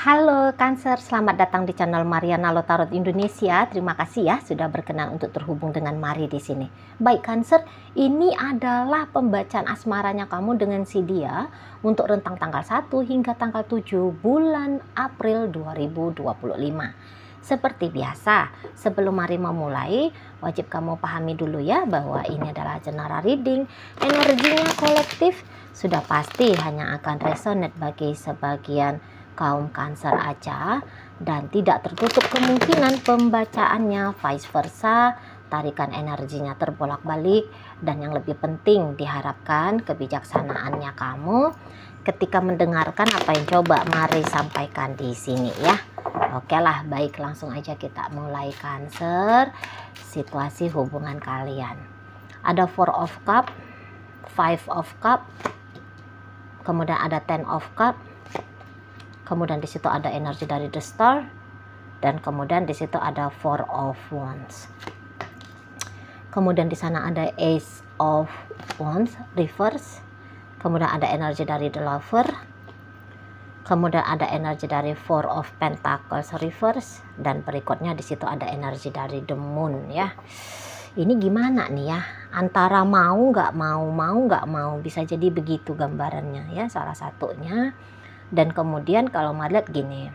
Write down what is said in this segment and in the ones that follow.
Halo Cancer, selamat datang di channel Mariana Lotarot Indonesia. Terima kasih ya sudah berkenan untuk terhubung dengan Mari di sini. Baik Cancer, ini adalah pembacaan asmaranya kamu dengan si dia untuk rentang tanggal 1 hingga tanggal 7 bulan April 2025. Seperti biasa, sebelum Mari memulai, wajib kamu pahami dulu ya bahwa ini adalah general reading. Energinya kolektif sudah pasti hanya akan resonate bagi sebagian kaum Cancer aja, dan tidak tertutup kemungkinan pembacaannya vice versa, tarikan energinya terbolak-balik, dan yang lebih penting diharapkan kebijaksanaannya kamu ketika mendengarkan apa yang coba Mari sampaikan di sini ya. Oke lah, baik, langsung aja kita mulai Cancer. Situasi hubungan kalian, ada Four of Cup, Five of Cup, kemudian ada Ten of Cup. Kemudian di situ ada energi dari The Star, dan kemudian di situ ada Four of Wands. Kemudian di sana ada Ace of Wands reverse. Kemudian ada energi dari The Lover. Kemudian ada energi dari Four of Pentacles reverse, dan berikutnya di situ ada energi dari The Moon ya. Ini gimana nih ya? Antara mau nggak mau, mau nggak mau, bisa jadi begitu gambarannya ya, salah satunya. Dan kemudian kalau Mari lihat gini,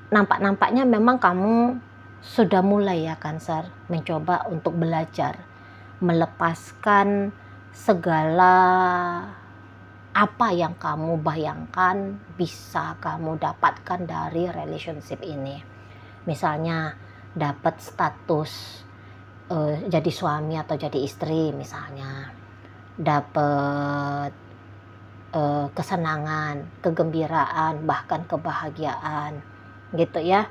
nampaknya memang kamu sudah mulai ya Cancer mencoba untuk belajar melepaskan segala apa yang kamu bayangkan bisa kamu dapatkan dari relationship ini. Misalnya dapat status jadi suami atau jadi istri, misalnya dapat kesenangan, kegembiraan, bahkan kebahagiaan gitu ya.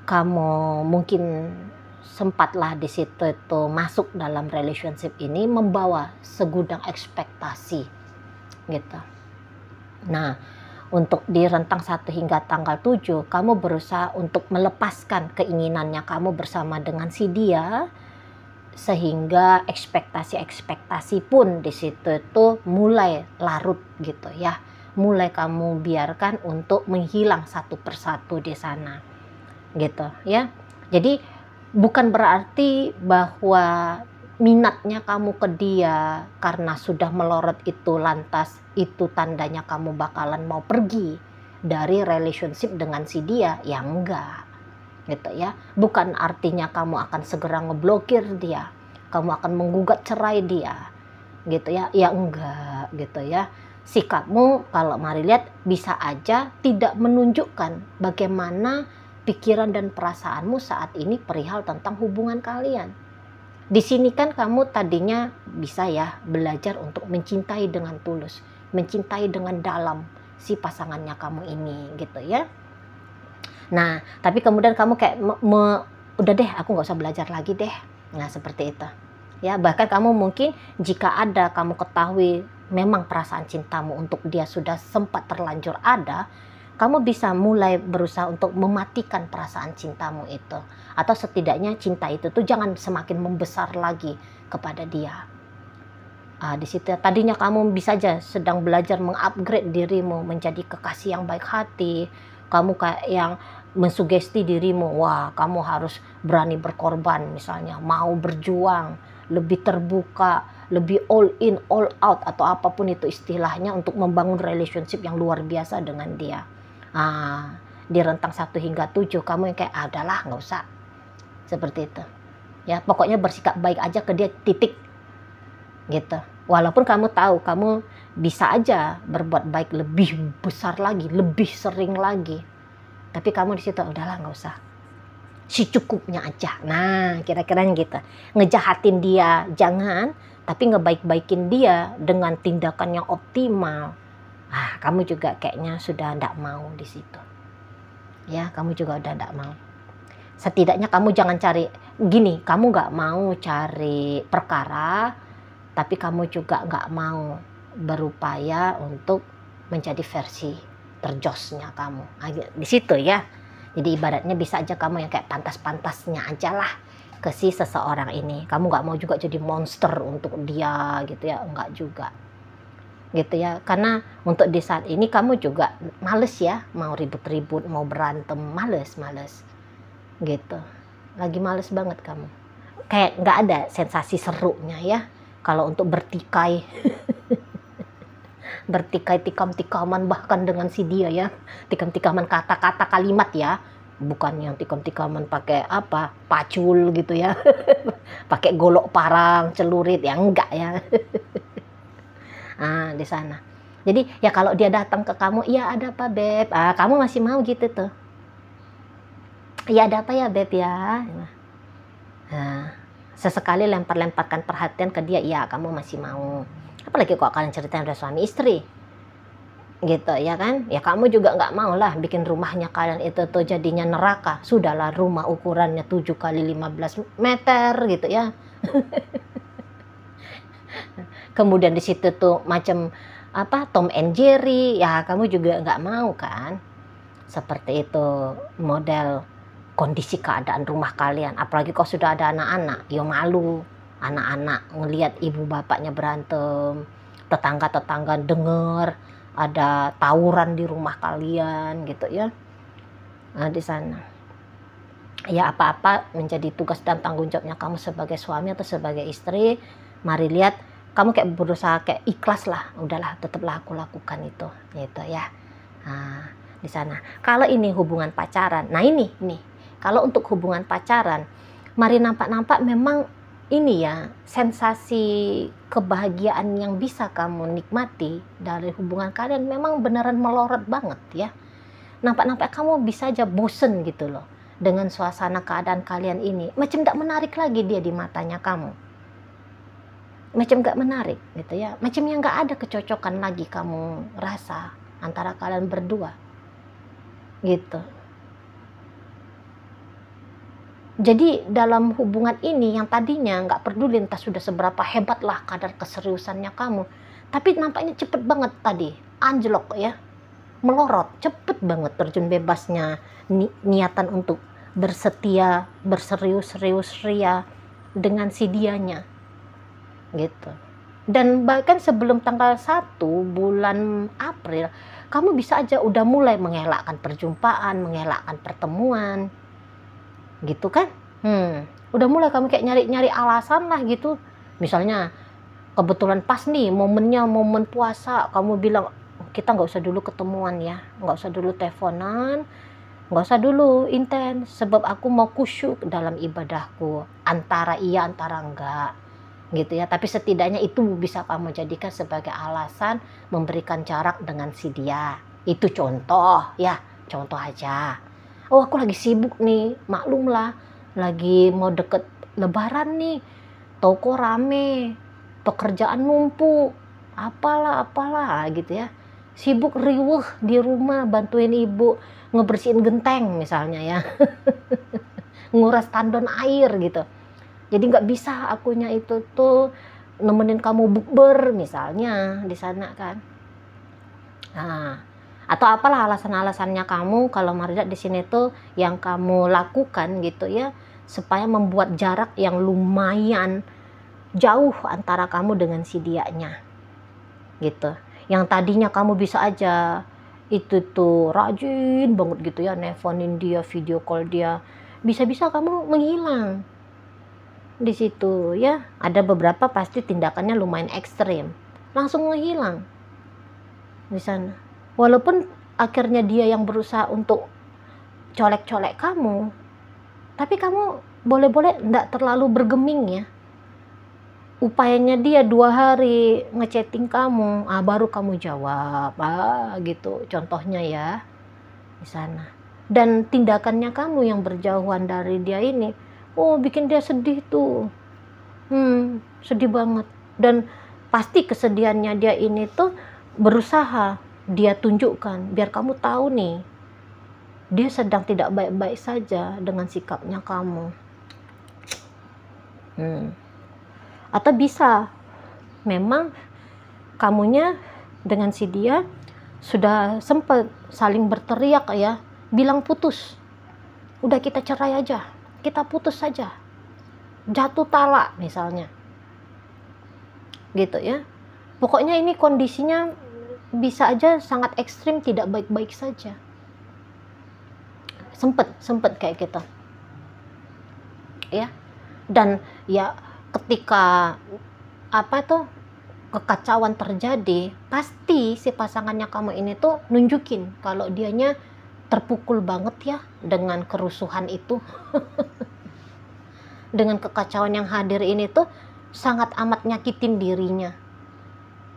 Kamu mungkin sempatlah di situ itu masuk dalam relationship ini membawa segudang ekspektasi gitu. Nah, untuk di rentang 1 hingga tanggal 7 kamu berusaha untuk melepaskan keinginannya kamu bersama dengan si dia, sehingga ekspektasi pun di situ tuh mulai larut gitu ya, mulai kamu biarkan untuk menghilang satu persatu di sana gitu ya. Jadi bukan berarti bahwa minatnya kamu ke dia karena sudah melorot itu lantas itu tandanya kamu bakalan mau pergi dari relationship dengan si dia, ya enggak gitu ya. Bukan artinya kamu akan segera ngeblokir dia, kamu akan menggugat cerai dia gitu ya, ya enggak gitu ya. Sikapmu kalau Mari lihat bisa aja tidak menunjukkan bagaimana pikiran dan perasaanmu saat ini perihal tentang hubungan kalian. Di sini kan kamu tadinya bisa ya belajar untuk mencintai dengan tulus, mencintai dengan dalam si pasangannya kamu ini gitu ya. Nah, tapi kemudian kamu kayak udah deh, aku nggak usah belajar lagi deh. Nah, seperti itu. Ya, bahkan kamu mungkin jika ada kamu ketahui memang perasaan cintamu untuk dia sudah sempat terlanjur ada, kamu bisa mulai berusaha untuk mematikan perasaan cintamu itu. Atau setidaknya cinta itu tuh jangan semakin membesar lagi kepada dia. Di situ tadinya kamu bisa aja sedang belajar mengupgrade dirimu menjadi kekasih yang baik hati. Kamu kayak yang mensugesti dirimu, wah kamu harus berani berkorban misalnya, mau berjuang, lebih terbuka, lebih all in, all out atau apapun itu istilahnya untuk membangun relationship yang luar biasa dengan dia. Di rentang 1 hingga 7 kamu yang kayak adalah nggak usah seperti itu ya, pokoknya bersikap baik aja ke dia, titik gitu. Walaupun kamu tahu kamu bisa aja berbuat baik lebih besar lagi, lebih sering lagi, tapi kamu di situ udahlah nggak usah, si cukupnya aja. Nah, kira-kira gitu. Ngejahatin dia jangan, tapi ngebaik-baikin dia dengan tindakan yang optimal. Kamu juga kayaknya sudah ndak mau di situ. Ya, kamu juga udah ndak mau. Setidaknya kamu jangan cari gini, kamu nggak mau cari perkara, tapi kamu juga nggak mau berupaya untuk menjadi versi terjosnya kamu di situ ya. Jadi ibaratnya bisa aja kamu yang kayak pantas-pantasnya aja lah ke si seseorang ini. Kamu nggak mau juga jadi monster untuk dia gitu ya, enggak juga. gitu ya. Karena untuk di saat ini kamu juga males ya, mau ribut-ribut, mau berantem, males gitu. Lagi males banget kamu. Kayak nggak ada sensasi serunya ya. Kalau untuk bertikai, tikam-tikaman bahkan dengan si dia ya, tikam-tikaman kata-kata kalimat ya, bukan yang tikam-tikaman pakai apa, pacul gitu ya, pakai golok parang, celurit, ya enggak ya. Ah, di sana. Jadi ya kalau dia datang ke kamu, iya ada apa Beb? Ah, kamu masih mau gitu tuh. Iya ada apa ya Beb ya? Nah, sesekali lempar-lemparkan perhatian ke dia, iya kamu masih mau. Apalagi kok kalian ceritain udah suami istri. Gitu ya kan? Ya kamu juga nggak mau lah bikin rumahnya kalian itu tuh jadinya neraka. Sudahlah rumah ukurannya 7 kali 15 meter gitu ya. Kemudian di situ tuh macam apa Tom and Jerry, ya kamu juga nggak mau kan? Seperti itu model kondisi keadaan rumah kalian. Apalagi kalau sudah ada anak-anak, ya malu. Anak-anak ngelihat ibu bapaknya berantem, tetangga-tetangga denger ada tawuran di rumah kalian gitu ya. Nah, di sana. Ya apa-apa menjadi tugas dan tanggung jawabnya kamu sebagai suami atau sebagai istri. Mari lihat kamu kayak berusaha kayak ikhlas lah, udahlah tetaplah aku lakukan itu gitu ya. Nah, di sana. Kalau ini hubungan pacaran, nah ini kalau untuk hubungan pacaran, mari nampak-nampak memang ini ya sensasi kebahagiaan yang bisa kamu nikmati dari hubungan kalian memang beneran melorot banget ya. Nampak-nampak kamu bisa aja bosen gitu loh dengan suasana keadaan kalian ini, macam tidak menarik lagi dia di matanya kamu. Macam gak menarik gitu ya, macam yang gak ada kecocokan lagi kamu rasa antara kalian berdua gitu. Jadi dalam hubungan ini yang tadinya gak peduli entah sudah seberapa hebat lah kadar keseriusannya kamu, tapi nampaknya cepet banget tadi anjlok ya, melorot cepet banget terjun bebasnya niatan untuk bersetia, berserius-serius ria dengan si dianya gitu. Dan bahkan sebelum tanggal 1 bulan April kamu bisa aja udah mulai mengelakkan perjumpaan, mengelakkan pertemuan gitu kan. Udah mulai kamu kayak nyari-nyari alasan lah gitu. Misalnya kebetulan pas nih momennya momen puasa, kamu bilang kita nggak usah dulu ketemuan ya, nggak usah dulu teleponan, nggak usah dulu intens sebab aku mau khusyuk dalam ibadahku, antara iya antara enggak gitu ya. Tapi setidaknya itu bisa kamu jadikan sebagai alasan memberikan jarak dengan si dia. Itu contoh ya, contoh aja. Oh aku lagi sibuk nih, maklum lah, lagi mau deket lebaran nih, toko rame, pekerjaan numpuk, apalah gitu ya, sibuk riweuh di rumah bantuin ibu ngebersihin genteng misalnya ya. Nguras tandon air gitu. Jadi nggak bisa akunya itu tuh nemenin kamu bukber misalnya di sana kan. Nah, atau apalah alasan-alasannya kamu kalau Marida di sini tuh yang kamu lakukan gitu ya supaya membuat jarak yang lumayan jauh antara kamu dengan si dianya gitu. Yang tadinya kamu bisa aja itu tuh rajin banget gitu ya nelfonin dia, video call dia, bisa-bisa kamu menghilang di situ ya. Ada beberapa pasti tindakannya lumayan ekstrim, langsung menghilang di sana. Walaupun akhirnya dia yang berusaha untuk colek-colek kamu, tapi kamu boleh-boleh enggak terlalu bergeming ya. Upayanya dia 2 hari ngechatting kamu, baru kamu jawab, gitu contohnya ya di sana. Dan tindakannya kamu yang berjauhan dari dia ini, bikin dia sedih tuh, sedih banget. Dan pasti kesedihannya dia ini tuh berusaha dia tunjukkan biar kamu tahu nih, dia sedang tidak baik-baik saja dengan sikapnya kamu. Atau bisa memang kamunya dengan si dia sudah sempat saling berteriak ya, bilang putus, udah kita cerai aja, kita putus saja, jatuh talak misalnya gitu ya. Pokoknya ini kondisinya bisa aja sangat ekstrim, tidak baik-baik saja. Sempet kayak gitu. Ya. Dan ya ketika kekacauan terjadi, pasti si pasangannya kamu ini tuh nunjukin kalau dianya terpukul banget ya dengan kerusuhan itu. Dengan kekacauan yang hadir ini tuh sangat amat nyakitin dirinya.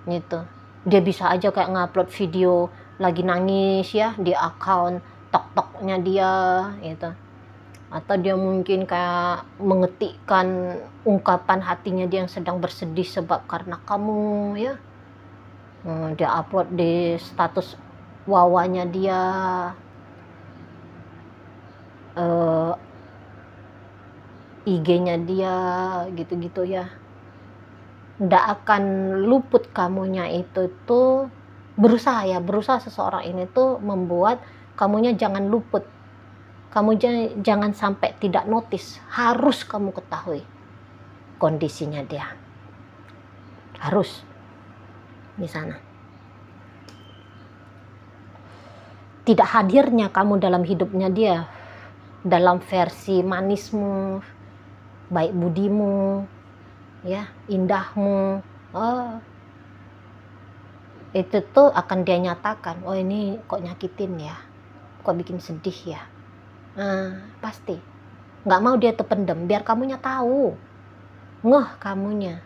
Gitu. Dia bisa aja kayak ngupload video lagi nangis ya di akun TikTok-nya dia gitu. Atau dia mungkin kayak mengetikkan ungkapan hatinya dia yang sedang bersedih sebab karena kamu ya. Dia upload di status wawanya dia, IG-nya dia gitu-gitu ya. Nggak akan luput kamunya itu tuh berusaha seseorang ini tuh membuat kamunya jangan luput. Kamu jangan sampai tidak notice, harus kamu ketahui kondisinya dia. Harus di sana. Tidak hadirnya kamu dalam hidupnya dia, dalam versi manismu, baik budimu, ya, indahmu, itu tuh akan dia nyatakan, oh ini kok nyakitin ya, kok bikin sedih ya. Pasti nggak mau dia terpendam, biar kamunya tahu, ngeh kamunya.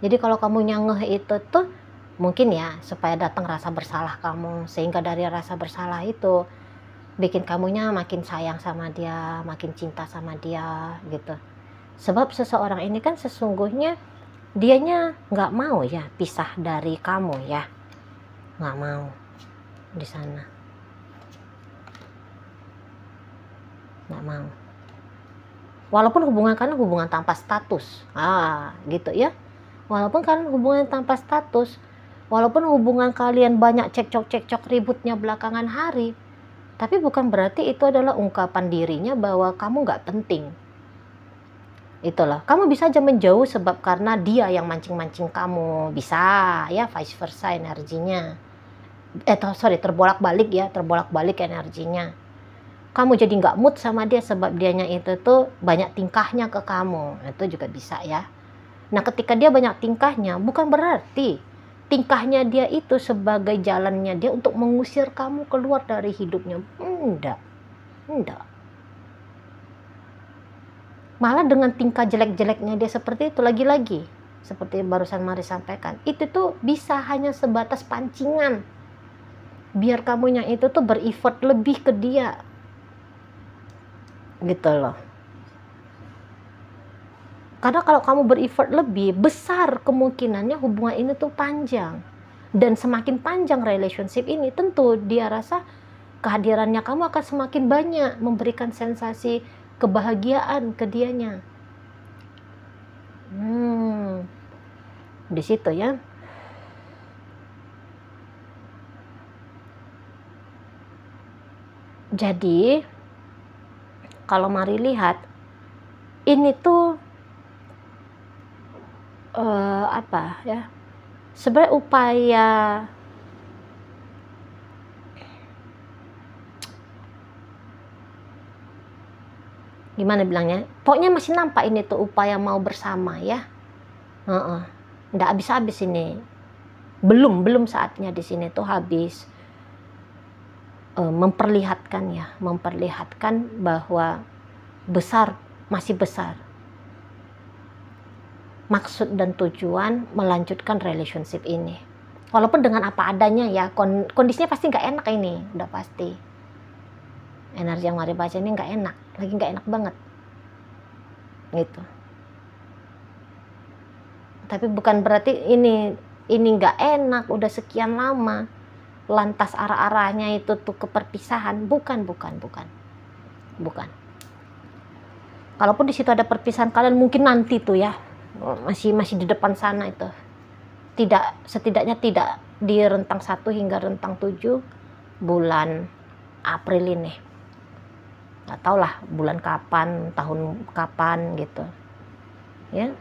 Jadi kalau kamunya ngeh itu tuh mungkin ya supaya datang rasa bersalah kamu, sehingga dari rasa bersalah itu bikin kamunya makin sayang sama dia, makin cinta sama dia gitu. Sebab seseorang ini kan sesungguhnya dianya nggak mau ya pisah dari kamu ya, nggak mau di sana. Nggak mau, walaupun hubungan kalian hubungan tanpa status, gitu ya, walaupun kalian hubungan tanpa status, walaupun hubungan kalian banyak cekcok ributnya belakangan hari, tapi bukan berarti itu adalah ungkapan dirinya bahwa kamu nggak penting. Itulah, kamu bisa aja menjauh sebab karena dia yang mancing-mancing kamu, bisa ya, vice versa energinya, terbolak-balik energinya. Kamu jadi nggak mood sama dia sebab dianya itu tuh banyak tingkahnya ke kamu, itu juga bisa ya. Nah ketika dia banyak tingkahnya, bukan berarti tingkahnya dia itu sebagai jalannya dia untuk mengusir kamu keluar dari hidupnya. Enggak. Malah dengan tingkah jelek-jeleknya dia seperti itu, lagi-lagi seperti barusan Mari sampaikan, itu tuh bisa hanya sebatas pancingan biar kamunya itu tuh bereffort lebih ke dia gitu loh. Karena kalau kamu bereffort lebih, besar kemungkinannya hubungan ini tuh panjang. Dan semakin panjang relationship ini, tentu dia rasa kehadirannya kamu akan semakin banyak memberikan sensasi kebahagiaan ke dianya. Di situ ya. Jadi kalau Mari lihat ini tuh sebenarnya upaya gimana bilangnya, pokoknya masih nampak ini tuh upaya mau bersama ya. Nggak habis-habis ini, belum saatnya di sini tuh habis. Memperlihatkan bahwa masih besar maksud dan tujuan melanjutkan relationship ini, walaupun dengan apa adanya ya. Kondisinya pasti nggak enak ini, udah pasti. Energi yang Mari baca ini nggak enak, lagi nggak enak banget gitu. Tapi bukan berarti ini nggak enak udah sekian lama, lantas arah-arahnya itu tuh ke perpisahan. Bukan. Kalaupun di situ ada perpisahan kalian, mungkin nanti tuh ya, masih di depan sana itu. Setidaknya tidak di rentang 1 hingga rentang 7 bulan April ini. Nggak tahu lah bulan kapan, tahun kapan gitu. Ya.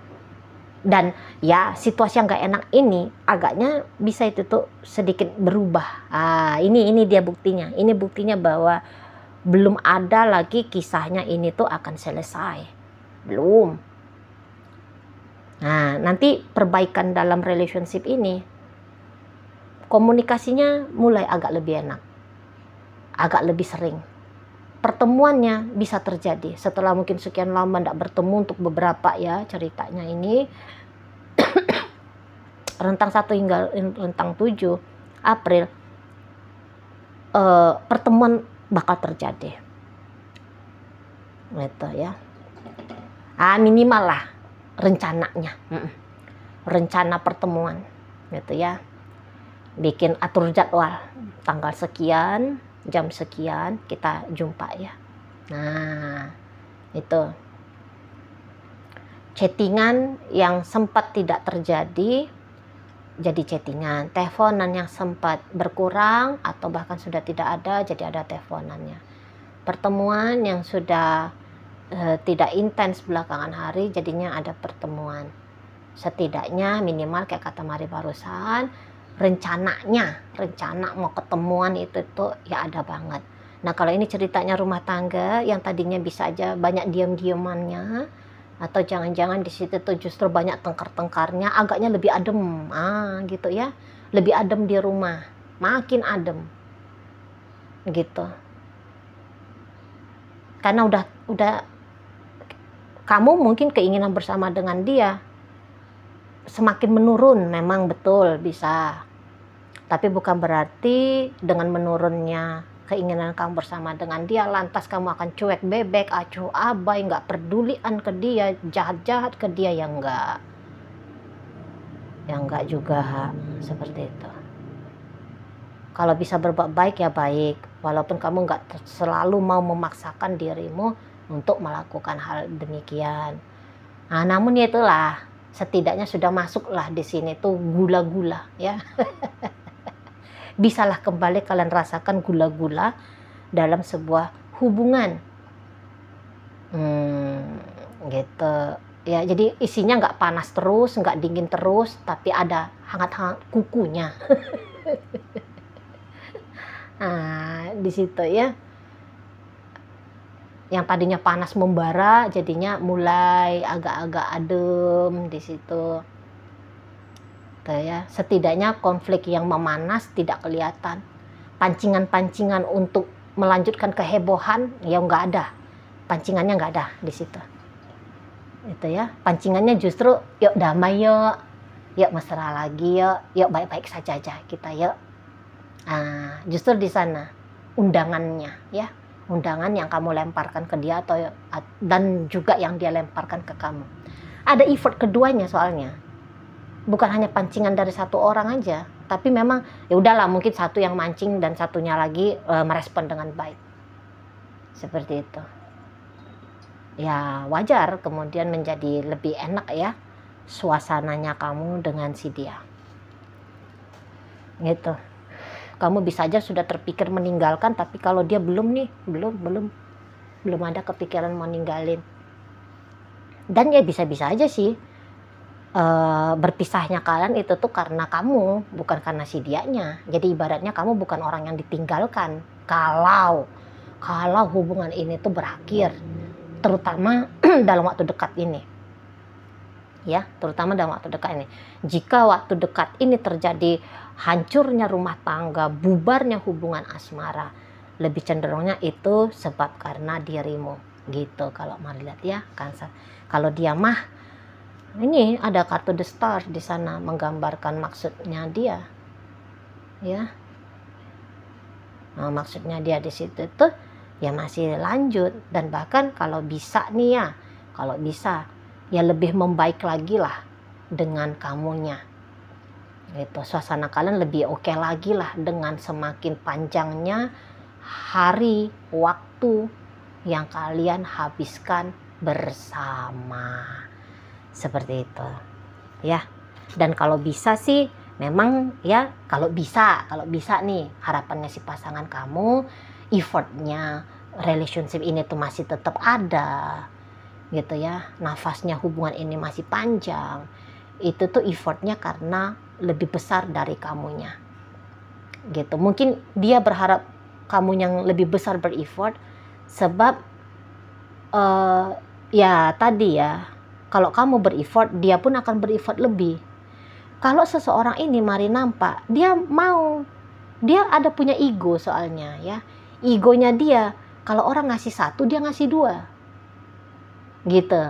Dan ya situasi yang gak enak ini agaknya bisa itu tuh sedikit berubah. Ini dia buktinya. Ini buktinya bahwa belum ada lagi kisahnya ini tuh akan selesai. Belum. Nah, nanti perbaikan dalam relationship ini, komunikasinya mulai agak lebih enak. Agak lebih sering. Pertemuannya bisa terjadi setelah mungkin sekian lama tidak bertemu untuk beberapa ya ceritanya ini. Rentang 1 hingga rentang 7 April pertemuan bakal terjadi gitu ya. Minimal lah rencananya, rencana pertemuan gitu ya, bikin atur jadwal tanggal sekian jam sekian kita jumpa ya. Nah itu chattingan yang sempat tidak terjadi jadi chattingan, teleponan yang sempat berkurang atau bahkan sudah tidak ada jadi ada teleponannya, pertemuan yang sudah tidak intens belakangan hari jadinya ada pertemuan. Setidaknya minimal kayak kata Mari barusan, rencana mau ketemuan itu ya ada banget. Nah kalau ini ceritanya rumah tangga yang tadinya bisa aja banyak diam-diamannya, atau jangan-jangan di situ tuh justru banyak tengkar-tengkarnya, agaknya lebih adem, gitu ya, lebih adem di rumah, makin adem, gitu. Karena udah kamu mungkin keinginan bersama dengan dia semakin menurun, memang betul bisa. Tapi bukan berarti dengan menurunnya keinginan kamu bersama dengan dia, lantas kamu akan cuek bebek, acuh abai, nggak pedulian ke dia, jahat-jahat ke dia, ya enggak. Ya enggak juga, seperti itu. Kalau bisa berbuat baik ya baik, walaupun kamu nggak selalu mau memaksakan dirimu untuk melakukan hal demikian. Namun ya itulah, setidaknya sudah masuklah di sini tuh gula-gula ya. Bisalah kembali kalian rasakan gula-gula dalam sebuah hubungan. Gitu ya, jadi isinya nggak panas terus, nggak dingin terus, tapi ada hangat-hangat kukunya. Di situ ya, yang tadinya panas membara jadinya mulai agak-agak adem di situ. Ya, setidaknya konflik yang memanas tidak kelihatan, pancingan-pancingan untuk melanjutkan kehebohan ya nggak ada, pancingannya nggak ada di situ. Itu ya, pancingannya justru yuk damai yuk mesra lagi yuk baik-baik saja aja kita yuk. Justru di sana undangannya ya, undangan yang kamu lemparkan ke dia atau dan juga yang dia lemparkan ke kamu. Ada effort keduanya soalnya. Bukan hanya pancingan dari satu orang aja, tapi memang ya udahlah, mungkin satu yang mancing dan satunya lagi merespon dengan baik. Seperti itu. Ya wajar kemudian menjadi lebih enak ya suasananya kamu dengan si dia. Gitu. Kamu bisa aja sudah terpikir meninggalkan, tapi kalau dia belum nih, belum ada kepikiran mau ninggalin. Dan ya bisa-bisa aja sih berpisahnya kalian itu tuh karena kamu, bukan karena si dianya. Jadi ibaratnya kamu bukan orang yang ditinggalkan kalau hubungan ini tuh berakhir, terutama dalam waktu dekat ini ya, terutama dalam waktu dekat ini. Jika waktu dekat ini terjadi hancurnya rumah tangga, bubarnya hubungan asmara, lebih cenderungnya itu sebab karena dirimu gitu. Kalau Mari lihat ya Cancer, kalau dia mah ini ada kartu The Star di sana menggambarkan maksudnya dia, ya. Maksudnya dia di situ tuh ya masih lanjut, dan bahkan kalau bisa nih ya, kalau bisa ya lebih membaik lagi lah dengan kamunya. Gitu, suasana kalian lebih oke lagi lah dengan semakin panjangnya hari waktu yang kalian habiskan bersama. Seperti itu ya. Dan kalau bisa sih memang ya, kalau bisa nih harapannya si pasangan kamu, effortnya relationship ini tuh masih tetap ada gitu ya, nafasnya hubungan ini masih panjang, itu tuh effortnya karena lebih besar dari kamunya gitu. Mungkin dia berharap kamu yang lebih besar bereffort sebab ya tadi ya, kalau kamu bereffort dia pun akan bereffort lebih. Kalau seseorang ini mari nampak dia ada punya ego soalnya ya, egonya dia kalau orang ngasih 1 dia ngasih 2 gitu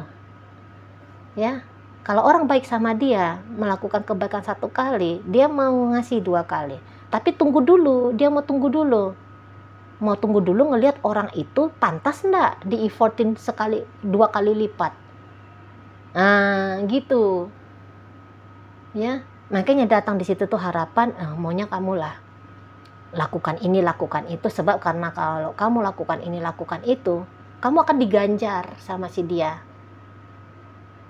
ya. Kalau orang baik sama dia, melakukan kebaikan 1 kali, dia mau ngasih 2 kali. Tapi tunggu dulu, dia mau tunggu dulu. Mau tunggu dulu ngelihat orang itu pantas enggak di-effortin 2 kali lipat. Nah, gitu. Ya, makanya datang di situ tuh harapan, maunya kamu lah. Lakukan ini, lakukan itu. Sebab karena kalau kamu lakukan ini, lakukan itu, kamu akan diganjar sama si dia.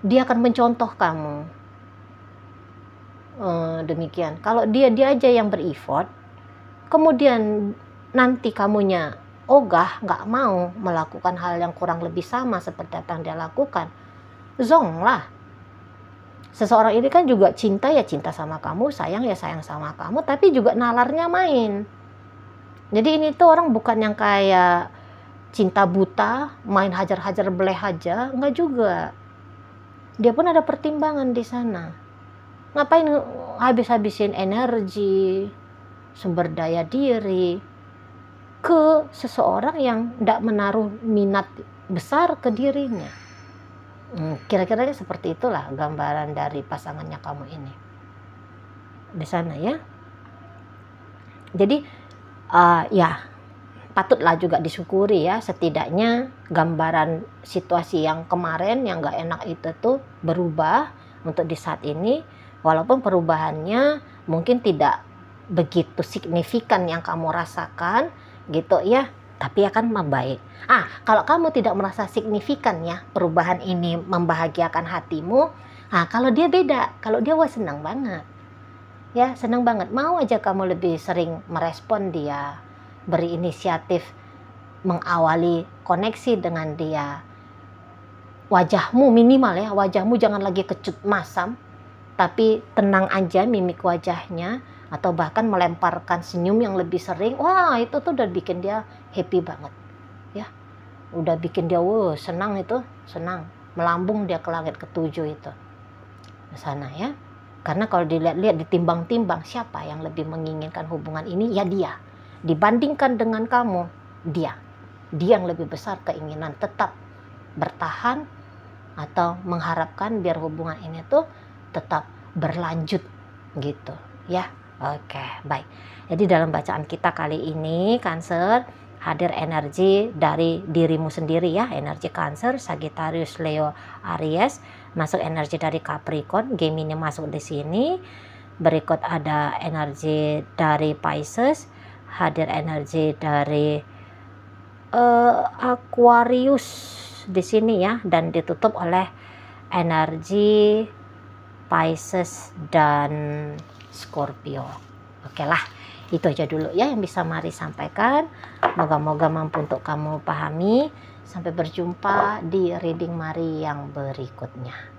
Dia akan mencontoh kamu. Demikian. Kalau dia aja yang bereffort, kemudian nanti kamunya ogah, nggak mau melakukan hal yang kurang lebih sama seperti apa yang dia lakukan, zong lah. Seseorang ini kan juga cinta ya cinta sama kamu, sayang ya sayang sama kamu, tapi juga nalarnya main. Jadi ini tuh orang bukan yang kayak cinta buta, main hajar-hajar beleh aja, nggak juga. Dia pun ada pertimbangan di sana. Ngapain habis-habisin energi, sumber daya diri ke seseorang yang tidak menaruh minat besar ke dirinya. Kira-kira seperti itulah gambaran dari pasangannya kamu ini di sana ya. Jadi ya patutlah juga disyukuri ya, setidaknya gambaran situasi yang kemarin yang gak enak itu tuh berubah untuk di saat ini, walaupun perubahannya mungkin tidak begitu signifikan yang kamu rasakan gitu ya, tapi akan membaik. Kalau kamu tidak merasa signifikan ya perubahan ini membahagiakan hatimu, kalau dia beda, kalau dia senang banget ya, senang banget, mau aja kamu lebih sering merespon dia, beri inisiatif, mengawali koneksi dengan dia. Wajahmu minimal ya, wajahmu jangan lagi kecut masam, tapi tenang aja mimik wajahnya, atau bahkan melemparkan senyum yang lebih sering. Wah, itu tuh udah bikin dia happy banget ya, udah bikin dia senang, itu senang, melambung dia ke langit ke-7 itu di sana ya. Karena kalau dilihat-lihat, ditimbang-timbang, siapa yang lebih menginginkan hubungan ini, ya dia. Dibandingkan dengan kamu, dia yang lebih besar keinginan tetap bertahan atau mengharapkan biar hubungan ini tuh tetap berlanjut gitu ya. Oke, baik. Jadi dalam bacaan kita kali ini, Cancer, hadir energi dari dirimu sendiri ya, energi Cancer, Sagittarius, Leo, Aries, masuk energi dari Capricorn, Gemini masuk di sini. Berikut ada energi dari Pisces, hadir energi dari Aquarius di sini ya, dan ditutup oleh energi Pisces dan Scorpio. Oke lah, itu aja dulu ya yang bisa Mari sampaikan. Moga-moga mampu untuk kamu pahami. Sampai berjumpa di reading Mari yang berikutnya.